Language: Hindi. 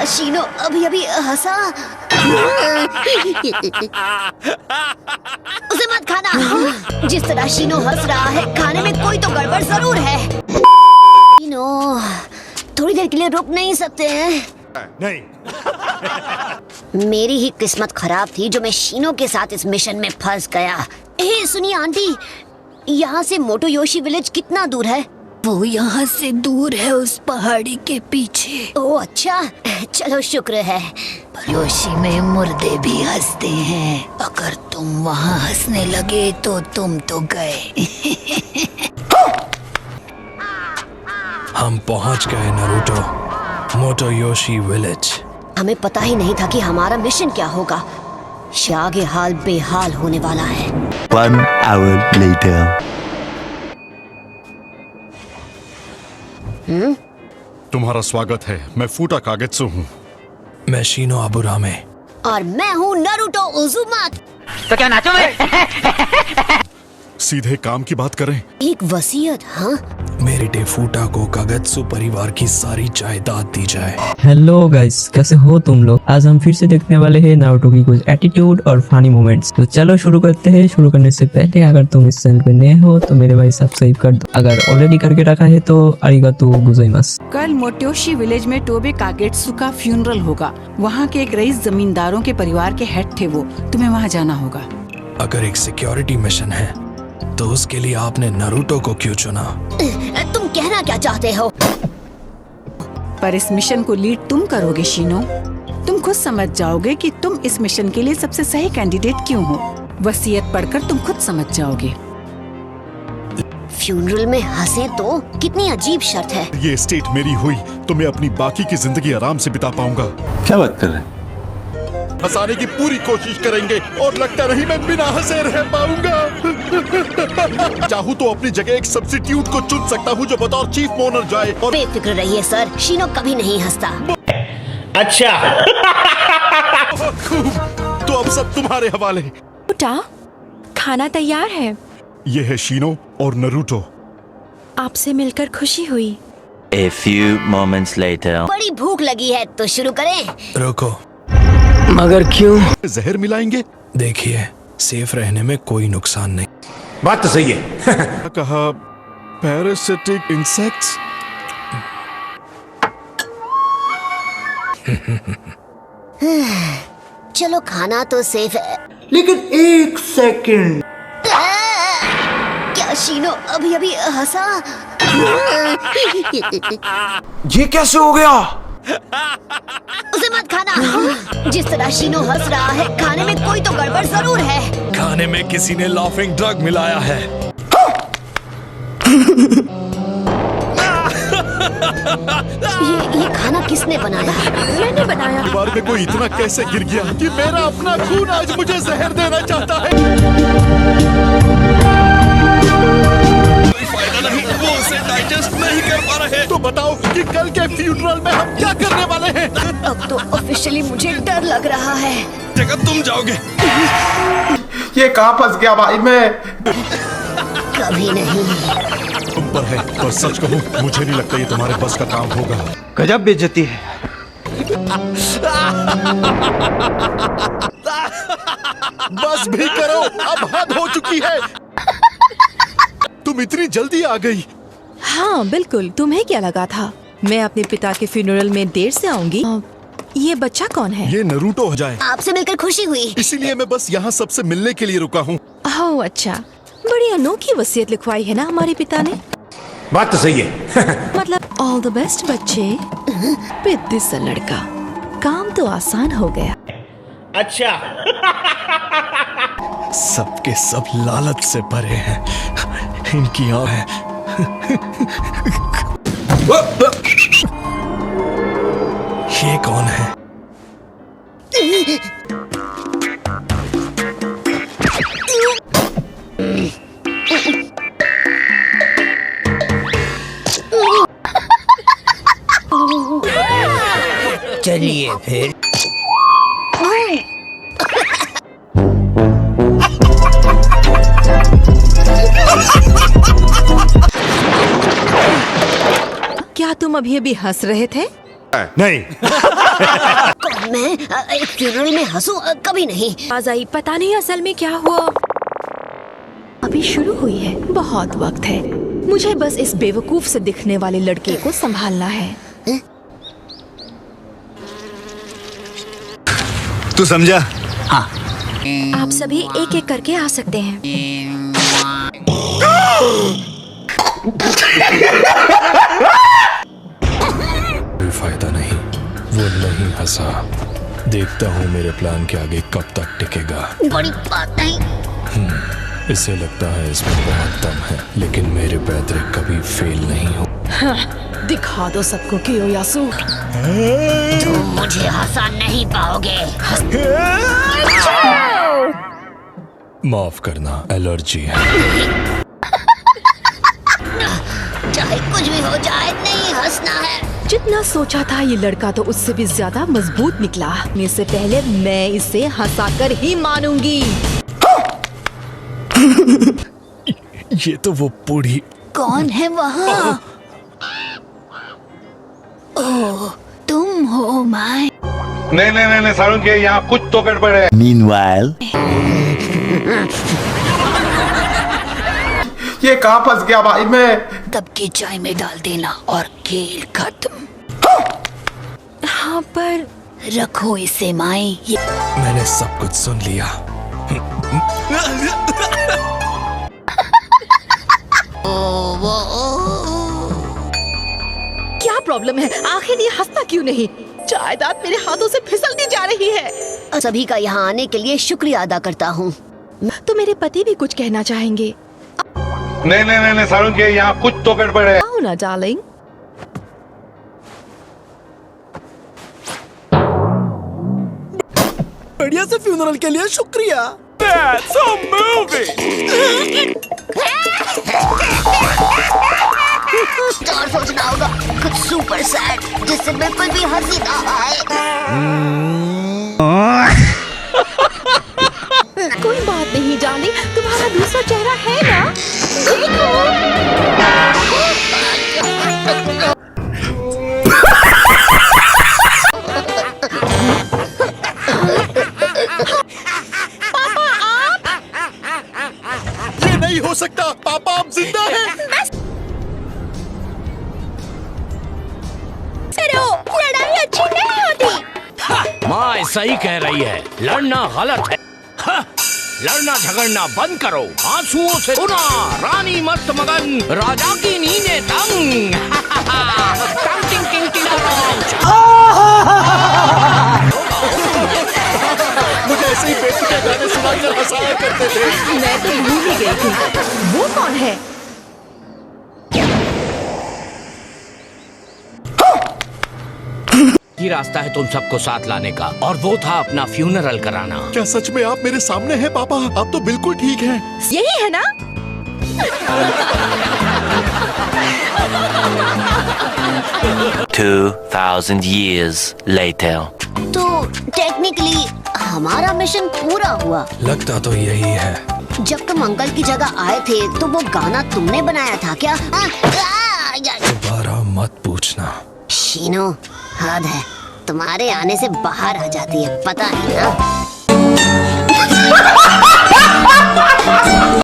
क्या शीनो अभी अभी हंसा? उसे मत खाना। जिस तरह शीनो हंस रहा है, खाने में कोई तो गड़बड़ जरूर है। शीनो, थोड़ी देर के लिए रुक नहीं सकते हैं? नहीं। मेरी ही किस्मत खराब थी जो मैं शीनो के साथ इस मिशन में फंस गया। ए सुनिए आंटी, यहाँ से मोटोयोशी विलेज कितना दूर है? वो यहाँ से दूर है, उस पहाड़ी के पीछे। ओह अच्छा, चलो शुक्र है। योशी में मुर्दे भी हंसते हैं। अगर तुम वहाँ हंसने लगे तो तुम तो गए। हम पहुँच गए नारुतो, मोटोयोशी विलेज। हमें पता ही नहीं था कि हमारा मिशन क्या होगा। आगे हाल बेहाल होने वाला है। 1 hour later. तुम्हारा स्वागत है। मैं फूटा कागेत्सु हूँ। मैं शीनो अबुरामे। और मैं हूँ नारुतो उज़ुमाकी। तो क्या नाचो मैं? सीधे काम की बात करें। एक वसीयत। हाँ, मेरे डेफूटा को कागत्सु परिवार की सारी जायदाद दी जाए। हेलो गाइस, कैसे हो तुम लोग? आज हम फिर से देखने वाले हैं नारुतो की कुछ एटीट्यूड और फनी मोमेंट्स। तो चलो शुरू करते हैं। शुरू करने से पहले अगर तुम इस चैनल पे नए हो तो मेरे भाई सब्सक्राइब कर दो। अगर ऑलरेडी करके रखा है तो अरिगातो गोजाइमासु। कल मोटोयोशी विलेज में टोबे कागेत्सु का फ्यूनरल होगा। वहाँ के एक रईस जमींदारों के परिवार के हेड थे वो। तुम्हें वहाँ जाना होगा। अगर एक सिक्योरिटी मिशन है तो उसके लिए आपने नारुतो को क्यों चुना? तुम कहना क्या चाहते हो? पर इस मिशन को लीड तुम करोगे शीनो। तुम खुद समझ जाओगे कि तुम इस मिशन के लिए सबसे सही कैंडिडेट क्यों हो। वसीयत पढ़कर तुम खुद समझ जाओगे। फ्यूनरल में हंसे तो कितनी अजीब शर्त है। ये स्टेट मेरी हुई तो मैं अपनी बाकी की जिंदगी आराम से बिता पाऊंगा। क्या बात कर रहे हैं? हंसाने की पूरी कोशिश करेंगे और लगता नहीं मैं बिना हंसे रह पाऊंगा। चाहूँ तो अपनी जगह एक सब्स्टिट्यूट को चुन सकता हूँ जो बतौर चीफ मोनर जाए। और बेफिक्र रहिए सर, शीनो कभी नहीं हंसता। अच्छा। खूब, तो अब सब तुम्हारे हवाले। बेटा, खाना तैयार है। ये है शीनो और नारुतो। आपसे मिलकर खुशी हुई। A few moments later. बड़ी भूख लगी है तो शुरू करें। रुको, मगर क्यों? जहर मिलाएंगे? देखिए, सेफ रहने में कोई नुकसान नहीं। बात तो सही है। कहा पैरासिटिक इंसेक्ट्स। चलो खाना तो सेफ है। लेकिन एक सेकंड। क्या शीनो अभी अभी हंसा? ये कैसे हो गया? उसे मत खाना। जिस तरह शीनो हंस रहा है, खाने में कोई तो गड़बड़ जरूर है। खाने में किसी ने लाफिंग ड्रग मिलाया है। ये खाना किसने बनाया? मैंने बनाया। दीवार में कोई इतना कैसे गिर गया कि मेरा अपना खून आज मुझे जहर देना चाहता है। कोई फायदा नहीं, वो उसे डाइजेस्ट नहीं कर पा रहे। तो बताओ कि कल के फ्यूनरल में हम क्या करने वाले हैं? अब तो ऑफिशियली मुझे डर लग रहा है। जगह तुम जाओगे। ये कहाँ फंस गया भाई मैं? कभी नहीं। तुम पर है, और सच कहूँ मुझे नहीं लगता ये तुम्हारे बस का काम होगा। गजब बेइज्जती है। बस भी करो, अब हद हो चुकी है। तुम इतनी जल्दी आ गई। हाँ बिल्कुल, तुम्हें क्या लगा था मैं अपने पिता के फ्यूनरल में देर से आऊंगी? ये बच्चा कौन है? ये नारुतो हो जाए। आपसे मिलकर खुशी हुई। इसीलिए मैं बस यहाँ सबसे मिलने के लिए रुका हूँ। ओह अच्छा, बड़ी अनोखी वसीयत लिखवाई है ना हमारे पिता ने। बात तो सही है। मतलब ऑल द बेस्ट बच्चे। पिद्दी सा लड़का, काम तो आसान हो गया। अच्छा। सबके सब लालच से भरे हैं। इनकी आंखें। ये कौन है? चलिए फिर। क्या तुम अभी अभी हंस रहे थे? नहीं। मैं एक फ्यूनरल में हंसूं? कभी नहीं। आवाज आई, पता नहीं असल में क्या हुआ। अभी शुरू हुई है, बहुत वक्त है। मुझे बस इस बेवकूफ से दिखने वाले लड़के को संभालना है। तू समझा? आप सभी एक एक करके आ सकते हैं। कोई फायदा नहीं, वो नहीं हंसा। देखता हूँ मेरे प्लान के आगे कब तक टिकेगा। बड़ी बात नहीं। इसे लगता है इसमें बहुत दम है, लेकिन मेरे पैतरे कभी फेल नहीं हो। दिखा दो सबको कियोयासु। तुम मुझे हंसा नहीं पाओगे। माफ करना, एलर्जी है। चाहे कुछ भी हो जाए, नहीं हंसना है। जितना सोचा था ये लड़का तो उससे भी ज्यादा मजबूत निकला। इससे पहले मैं इसे हंसाकर ही मानूंगी। ये तो वो बूढ़ी। कौन है वहाँ? ओह, तुम हो माय। नहीं सारुण के यहाँ कुछ तो गड़बड़ है। Meanwhile, ये कहाँ फंस गया भाई मैं? तब की चाय में डाल देना और खेल खत्म। हाँ पर रखो इसे माई। मैंने सब कुछ सुन लिया। क्या प्रॉब्लम है? आखिर ये हंसता क्यों नहीं? जायदाद मेरे हाथों से फिसलती जा रही है। सभी का यहाँ आने के लिए शुक्रिया अदा करता हूँ। तो मेरे पति भी कुछ कहना चाहेंगे। नहीं सारुण के यहाँ कुछ तो गड़बड़ है। आओ ना डार्लिंग। बढ़िया से फ्यूनरल के लिए शुक्रिया। और सोचना होगा कुछ सुपर सैड जिससे बिल्कुल भी हंसी ना आए। कोई बात नहीं डार्लिंग, तुम्हारा दूसरा चेहरा है ना? देखो। ये नहीं हो सकता। पापा आप जिंदा हैं। लड़ाई अच्छी नहीं होती। माँ सही कह रही है, लड़ना गलत है। लड़ना झगड़ना बंद करो। आंसुओं से सुना रानी मस्त मगन, राजा की नींदें तंग। टंग टिंग टिंग टिंग मुझे ऐसे ही बेतुके गाने सुनाकर हंसाया करते थे। मैं तो भूल ही गई थी। वो कौन है? ही रास्ता है तुम सबको साथ लाने का, और वो था अपना फ्यूनरल कराना। क्या सच में आप मेरे सामने हैं पापा? आप तो बिल्कुल ठीक हैं। यही है ना? 2,000 years later. तो टेक्निकली हमारा मिशन पूरा हुआ। लगता तो यही है। जब तुम अंकल की जगह आए थे तो वो गाना तुमने बनाया था क्या? दोबारा मत पूछना। शीनो, हद है। तुम्हारे आने से बाहर आ जाती है, पता है ना?